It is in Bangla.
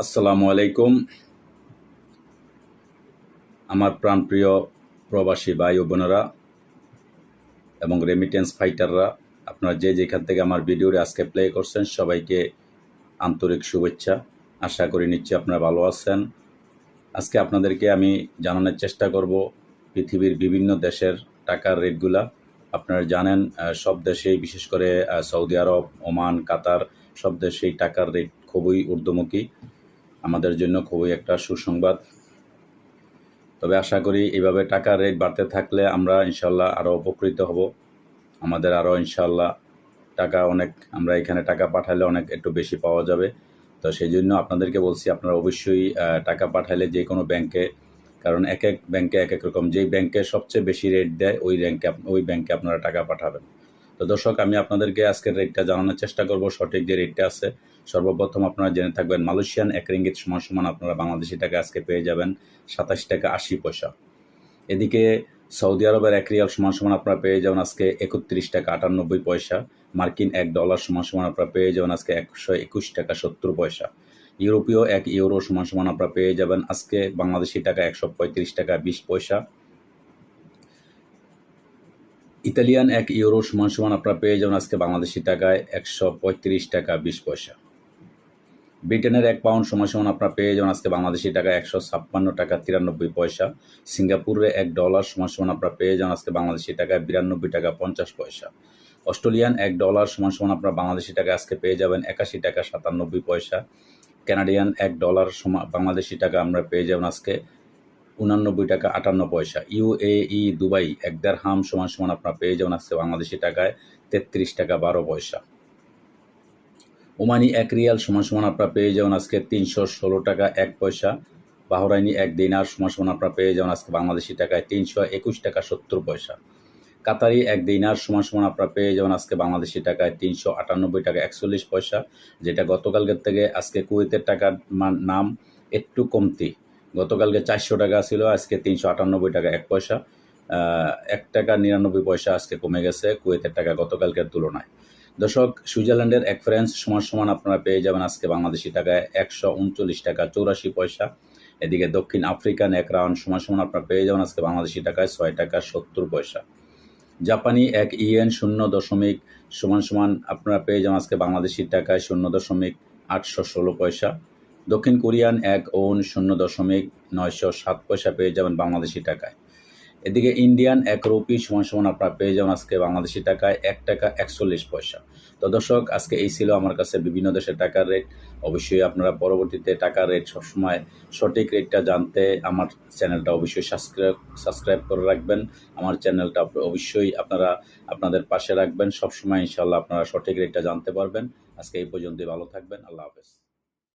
আসসালামু আলাইকুম। আমার প্রাণপ্রিয় প্রবাসী ভাই ও বোনেরা এবং রেমিটেন্স ফাইটাররা, আপনারা যে যেখান থেকে আমার ভিডিওটি আজকে প্লে করছেন, সবাইকে আন্তরিক শুভেচ্ছা। আশা করি নিশ্চয়ই আপনারা ভালো আছেন। আজকে আপনাদেরকে আমি জানানোর চেষ্টা করব পৃথিবীর বিভিন্ন দেশের টাকার রেটগুলা। আপনারা জানেন সব দেশেই, বিশেষ করে সৌদি আরব, ওমান, কাতার, সব দেশেই টাকার রেট খুবই ঊর্ধ্বমুখী। আমাদের জন্য খুবই একটা সুসংবাদ। তবে আশা করি এইভাবে টাকার রেট বাড়তে থাকলে আমরা ইনশাল্লাহ আরও উপকৃত হব। আমাদের আরও ইনশাল্লাহ আমরা এখানে টাকা পাঠালে অনেক একটু বেশি পাওয়া যাবে। তো সেই জন্য আপনাদেরকে বলছি, আপনারা অবশ্যই টাকা পাঠালে যে কোনো ব্যাংকে, কারণ এক এক ব্যাংকে এক এক রকম, যেই ব্যাংকে সবচেয়ে বেশি রেট দেয় ওই ব্যাংকে আপনারা টাকা পাঠাবেন। তো দর্শক, আমি আপনাদেরকে আজকের রেটটা জানানোর চেষ্টা করব, সঠিক যে রেটটা আছে। সর্বপ্রথম আপনারা জেনে থাকবেন, মালয়েশিয়ান 1 রিঙ্গিত সমান আপনারা বাংলাদেশি টাকা আজকে পেয়ে যাবেন 27 টাকা 80 পয়সা। এদিকে সৌদি আরবের 1 রিয়াল সমান আপনারা পেয়ে যাবেন আজকে 31 টাকা 98 পয়সা। মার্কিন $1 সমান আপনারা পেয়ে যাবেন আজকে 121 টাকা 70 পয়সা। ইউরোপীয় 1 ইউরো সমান আপনারা পেয়ে যাবেন আজকে বাংলাদেশি টাকা 135 টাকা 20 পয়সা। ইতালিয়ান 1 ইউরো সমান আপনারা পেয়ে যাবেন আজকে বাংলাদেশি টাকায় 135 টাকা 20 পয়সা। ব্রিটেনের 1 পাউন্ড সমান আপনারা পেয়ে যাবেন আজকে বাংলাদেশি টাকা 156 টাকা 93 পয়সা। সিঙ্গাপুরে $1 সমান আপনারা পেয়ে যাবেন আজকে বাংলাদেশি টাকায় 92 টাকা 50 পয়সা। অস্ট্রেলিয়ান $1 সমান আপনারা বাংলাদেশি টাকা আজকে পেয়ে যাবেন 81 টাকা 97 পয়সা। কানাডিয়ান $1 বাংলাদেশি টাকা আমরা পেয়ে যাবেন আজকে 89 টাকা 58 পয়সা। UAE দুবাই 1 দিরহাম সমান আপনারা পেয়ে যাবেন আজকে বাংলাদেশি টাকায় 33 টাকা 12 পয়সা। ওমানি 1 রিয়াল সমান আপনারা পেয়ে যাবেন আজকে 316 টাকা 1 পয়সা। বাহরাইনি 1 দিনার সমান আপনারা পেয়ে যাবেন আজকে বাংলাদেশি টাকায় 321 টাকা 70 পয়সা। কাতারি 1 দিনার সমান আপনারা পেয়ে যাবেন আজকে বাংলাদেশি টাকায় 398 টাকা 41 পয়সা, যেটা গতকালকের থেকে আজকে কুয়েতের টাকার নাম একটু কমতি। গতকালকে 400 টাকা ছিল, আজকে 398 টাকা 1 পয়সা। 1 টাকা 99 পয়সা আজকে কমে গেছে কুয়েতের টাকা গতকালকের তুলনায়। দর্শক, সুইজারল্যান্ডের 1 ফ্রান্স সমান আপনারা পেয়ে যাবেন আজকে বাংলাদেশি টাকায় 139 টাকা 84 পয়সা। এদিকে দক্ষিণ আফ্রিকান 1 রাউন্ড সমান আপনারা পেয়ে যাবেন আজকে বাংলাদেশি টাকায় 6 টাকা 70 পয়সা। জাপানি 1 ইয়েন সমান আপনারা পেয়ে যাবেন আজকে বাংলাদেশি টাকায় 0.816 পয়সা। দক্ষিণ কোরিয়ান 1 ওন 0.907 পয়সা পেয়ে যাবেন বাংলাদেশি টাকায়। এদিকে ইন্ডিয়ান 1 রুপি সমান আপনারা পেয়ে যাবেন আজকে বাংলাদেশি টাকায় 1 টাকা 41 পয়সা। তো দর্শক, আজকে এই ছিল আমার কাছে বিভিন্ন দেশের টাকার রেট। অবশ্যই আপনারা পরবর্তীতে টাকার রেট সবসময় সঠিক রেটটা জানতে আমার চ্যানেলটা অবশ্যই সাবস্ক্রাইব করে রাখবেন। আমার চ্যানেলটা অবশ্যই আপনারা আপনাদের পাশে রাখবেন। সবসময় ইনশাল্লাহ আপনারা সঠিক রেটটা জানতে পারবেন। আজকে এই পর্যন্তই, ভালো থাকবেন। আল্লাহ হাফেজ।